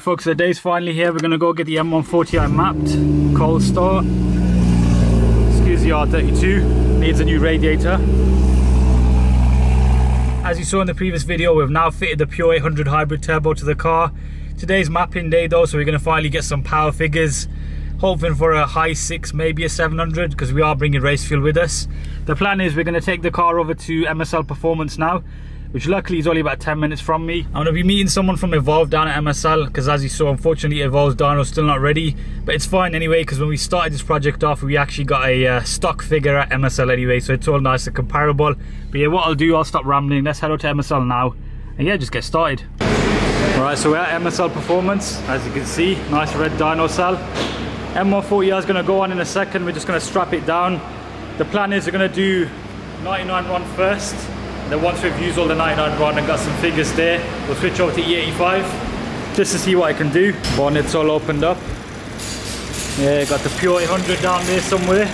Right folks, the day's finally here. We're going to go get the M140i mapped. Cold start. Excuse the R32. Needs a new radiator. As you saw in the previous video, we've now fitted the Pure 800 hybrid turbo to the car. Today's mapping day though, so we're going to finally get some power figures. Hoping for a high 6, maybe a 700, because we are bringing race fuel with us. The plan is we're going to take the car over to MSL Performance now, which luckily is only about 10 minutes from me. I'm going to be meeting someone from Evolve down at MSL, because as you saw, unfortunately Evolve's dyno's still not ready. But it's fine anyway, because when we started this project off, we actually got a stock figure at MSL anyway, so it's all nice and comparable. But yeah, what I'll do, I'll stop rambling. Let's head out to MSL now, and yeah, just get started. Alright, so we're at MSL Performance. As you can see, nice red dyno cell. M140i is going to go on in a second. We're just going to strap it down. The plan is we're going to do 99 run first. Then once we've used all the 99 run and got some figures there, we'll switch over to E85 just to see what I can do. Bonnet's all opened up. Yeah, got the Pure 800 down there somewhere.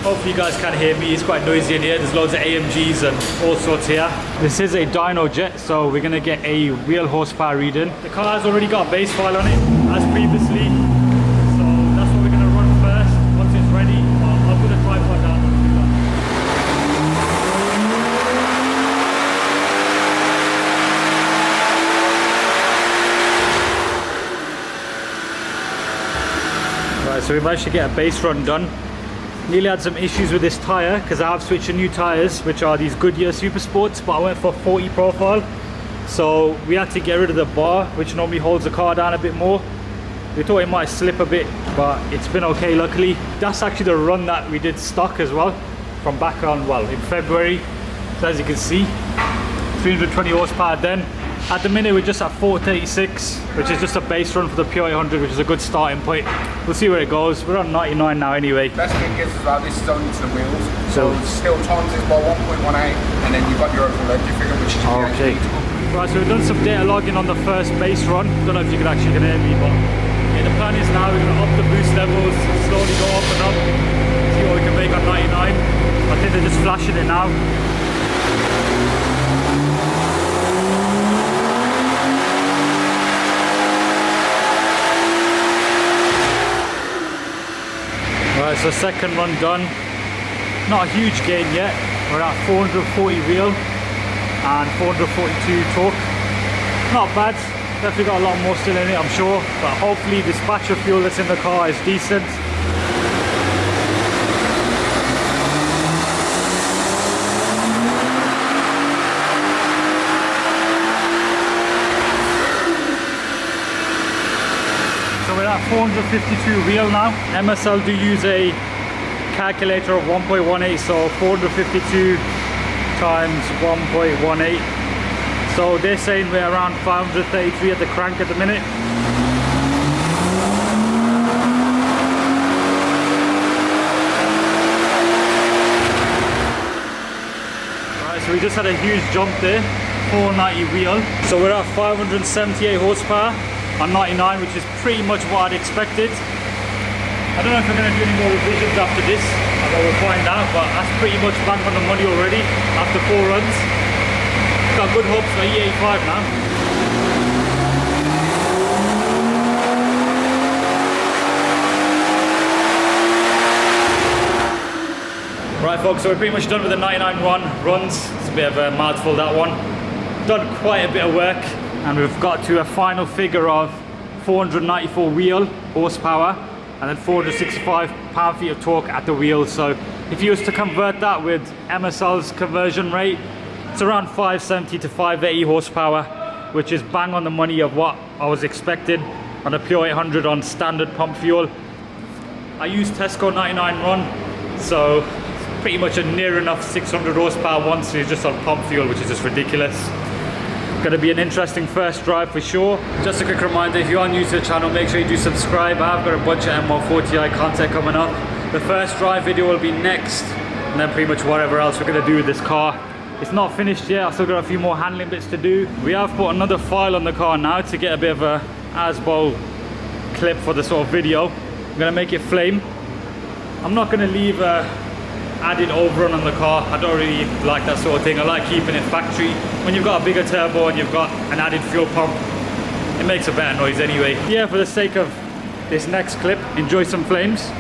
Hopefully you guys can hear me. It's quite noisy in here. There's loads of AMGs and all sorts here. This is a dyno jet, so we're going to get a real horsepower reading. The car has already got a base file on it as previously. So we managed to get a base run done. Nearly had some issues with this tyre because I have switched to new tyres, which are these Goodyear Super Sports, but I went for 40 profile. So we had to get rid of the bar, which normally holds the car down a bit more. We thought it might slip a bit, but it's been okay luckily. That's actually the run that we did stock as well, from back on, well, in February. So as you can see, 320 horsepower then. At the minute we're just at 436, which is just a base run for the Pure 800, which is a good starting point. We'll see where it goes. We're on 99 now anyway. Best thing is as well, this is only to the wheels, so still times this by 1.18, and then you've got your overall engine figure, which is okay. Right, so we've done some data logging on the first base run. Don't know if you can actually hear me, but yeah, the plan is now we're going to up the boost levels, slowly go up and up, see what we can make on 99. I think they're just flashing it now. Right, so second run done. Not a huge gain yet. We're at 440 real and 442 torque. Not bad. Definitely got a lot more still in it, I'm sure. But hopefully this batch of fuel that's in the car is decent. We're at 452 real now. MSL do use a calculator of 1.18, so 452 times 1.18. So they're saying we're around 533 at the crank at the minute. Right, so we just had a huge jump there, 490 real. So we're at 578 horsepower. On 99, which is pretty much what I'd expected. I don't know if we're going to do any more revisions after this, although we'll find out, but that's pretty much bang on the money already after 4 runs. Got good hopes for E85 now. Right folks, so we're pretty much done with the 99 runs. It's a bit of a mouthful, that one. Done quite a bit of work. And we've got to a final figure of 494 real horsepower and then 465 pound-feet of torque at the wheels. So if you was to convert that with MSL's conversion rate, it's around 570 to 580 horsepower, which is bang on the money of what I was expecting on a Pure 800 on standard pump fuel. I use Tesco 99 run, so it's pretty much a near enough 600 horsepower once it's just on pump fuel, which is just ridiculous. Going to be an interesting first drive for sure. Just a quick reminder, if you are new to the channel, make sure you do subscribe. I've got a bunch of M140i content coming up. The first drive video will be next, and then pretty much whatever else we're going to do with this car. It's not finished yet. I've still got a few more handling bits to do. We have put another file on the car now to get a bit of a ASBO clip for the sort of video. I'm going to make it flame. I'm not going to leave a added overrun on the car. I don't really like that sort of thing. I like keeping it factory. When you've got a bigger turbo and you've got an added fuel pump, it makes a better noise anyway. Yeah, for the sake of this next clip, enjoy some flames.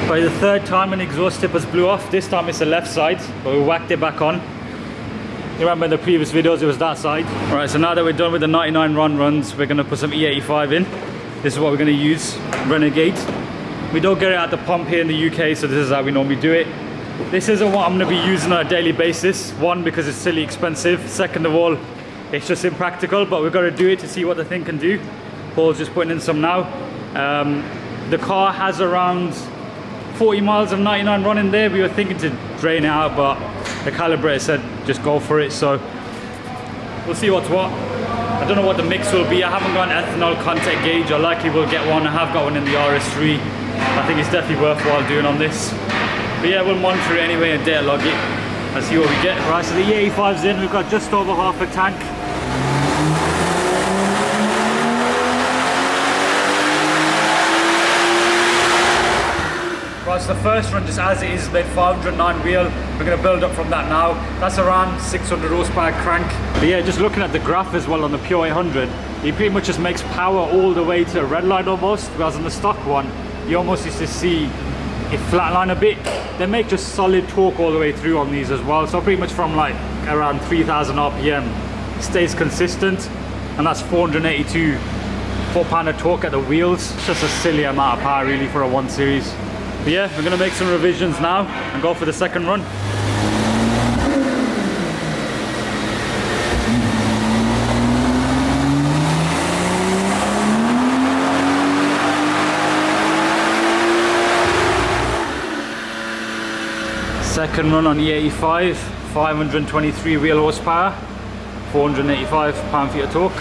By the third time an exhaust tip has blew off. This time it's the left side, but we whacked it back on. You remember in the previous videos it was that side. Alright, so now that we're done with the 99 runs, we're going to put some E85 in. This is what we're going to use, Renegade. We don't get it at the pump here in the UK, so this is how we normally do it. This isn't what I'm going to be using on a daily basis. One, because it's silly expensive. Second of all, it's just impractical, but we've got to do it to see what the thing can do. Paul's just putting in some now. The car has around 40 miles of 99 run in there. We were thinking to drain it out, but the calibrator said just go for it, so we'll see what's what. I don't know what the mix will be. I haven't got an ethanol content gauge. I likely will get one. I have got one in the RS3. I think it's definitely worthwhile doing on this. But yeah, we'll monitor it anyway and data log it and see what we get. Right, so the E85's in. We've got just over half a tank. Right, so the first run, just as it is, made 509 wheel. We're going to build up from that now. That's around 600 horsepower crank. But yeah, just looking at the graph as well on the Pure 800, it pretty much just makes power all the way to a red line almost, whereas on the stock one, you almost used to see it flatline a bit. They make just solid torque all the way through on these as well. So pretty much from like around 3000 RPM, stays consistent, and that's 482 foot-pound of torque at the wheels. It's just a silly amount of power really for a 1 Series. But yeah, we're going to make some revisions now and go for the second run. Second run on E85, 523 wheel horsepower, 485 pound-feet of torque.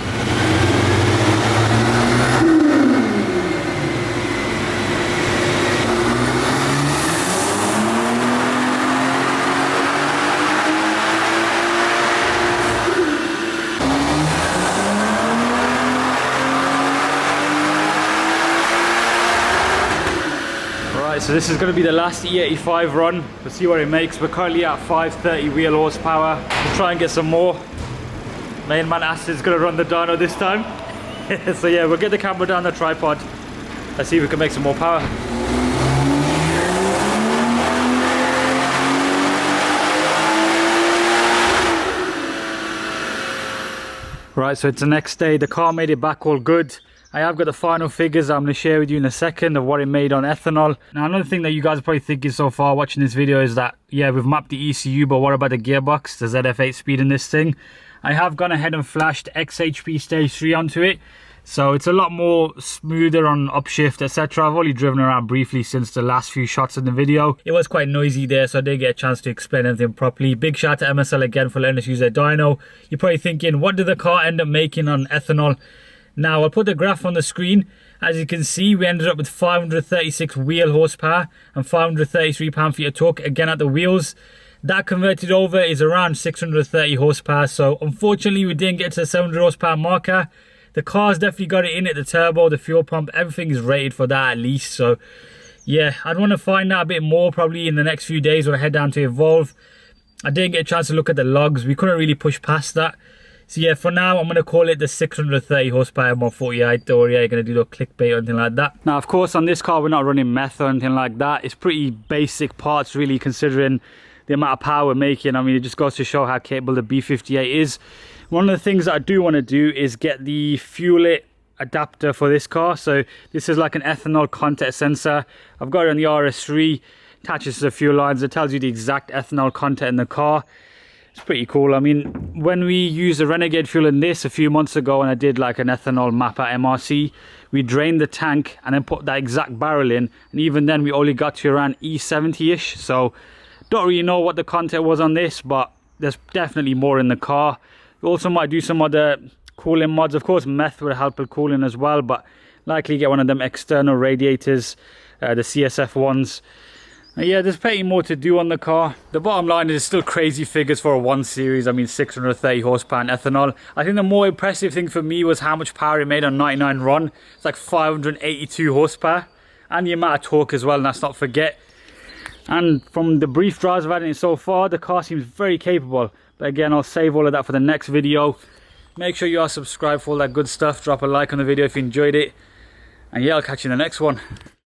So this is going to be the last E85 run. We'll see what it makes. We're currently at 530 wheel horsepower. We'll try and get some more. Main man Acid's going to run the dyno this time. So yeah, we'll get the camera down the tripod. Let's see if we can make some more power. Right, so it's the next day. The car made it back all good. I have got the final figures I'm going to share with you in a second of what it made on ethanol. Now, another thing that you guys are probably thinking so far watching this video is that, yeah, we've mapped the ECU, but what about the gearbox, the ZF8 speed in this thing? I have gone ahead and flashed XHP Stage 3 onto it. So it's a lot more smoother on upshift, etc. I've only driven around briefly since the last few shots in the video. It was quite noisy there, so I didn't get a chance to explain anything properly. Big shout out to MSL again for letting us use their dyno. You're probably thinking, what did the car end up making on ethanol? Now, I'll put the graph on the screen. As you can see, we ended up with 536 wheel horsepower and 533 pound-feet of torque, again at the wheels. That converted over is around 630 horsepower, so unfortunately we didn't get to the 700 horsepower marker. The car's definitely got it in it, the turbo, the fuel pump, everything is rated for that at least. So yeah, I'd want to find out a bit more probably in the next few days when I head down to Evolve. I didn't get a chance to look at the logs, we couldn't really push past that. So yeah, for now, I'm going to call it the 630 horsepower M140i. Don't worry, I ain't going to do no clickbait or anything like that. Now, of course, on this car, we're not running meth or anything like that. It's pretty basic parts, really, considering the amount of power we're making. I mean, it just goes to show how capable the B58 is. One of the things that I do want to do is get the fuel-it adapter for this car. So this is like an ethanol contact sensor. I've got it on the RS3. attaches to the fuel lines. It tells you the exact ethanol content in the car. It's pretty cool. I mean, when we used the Renegade fuel in this a few months ago, and I did like an ethanol map at MRC, we drained the tank and then put that exact barrel in, and even then we only got to around E70-ish. So don't really know what the content was on this, but there's definitely more in the car. We also might do some other cooling mods. Of course, meth will help with cooling as well, but likely get one of them external radiators, the CSF ones. Yeah, there's plenty more to do on the car. The bottom line is still crazy figures for a 1 Series. I mean, 630 horsepower and ethanol. I think the more impressive thing for me was how much power it made on 99 Run. It's like 582 horsepower. And the amount of torque as well, and let's not forget. And from the brief drives I've had in it so far, the car seems very capable. But again, I'll save all of that for the next video. Make sure you are subscribed for all that good stuff. Drop a like on the video if you enjoyed it. And yeah, I'll catch you in the next one.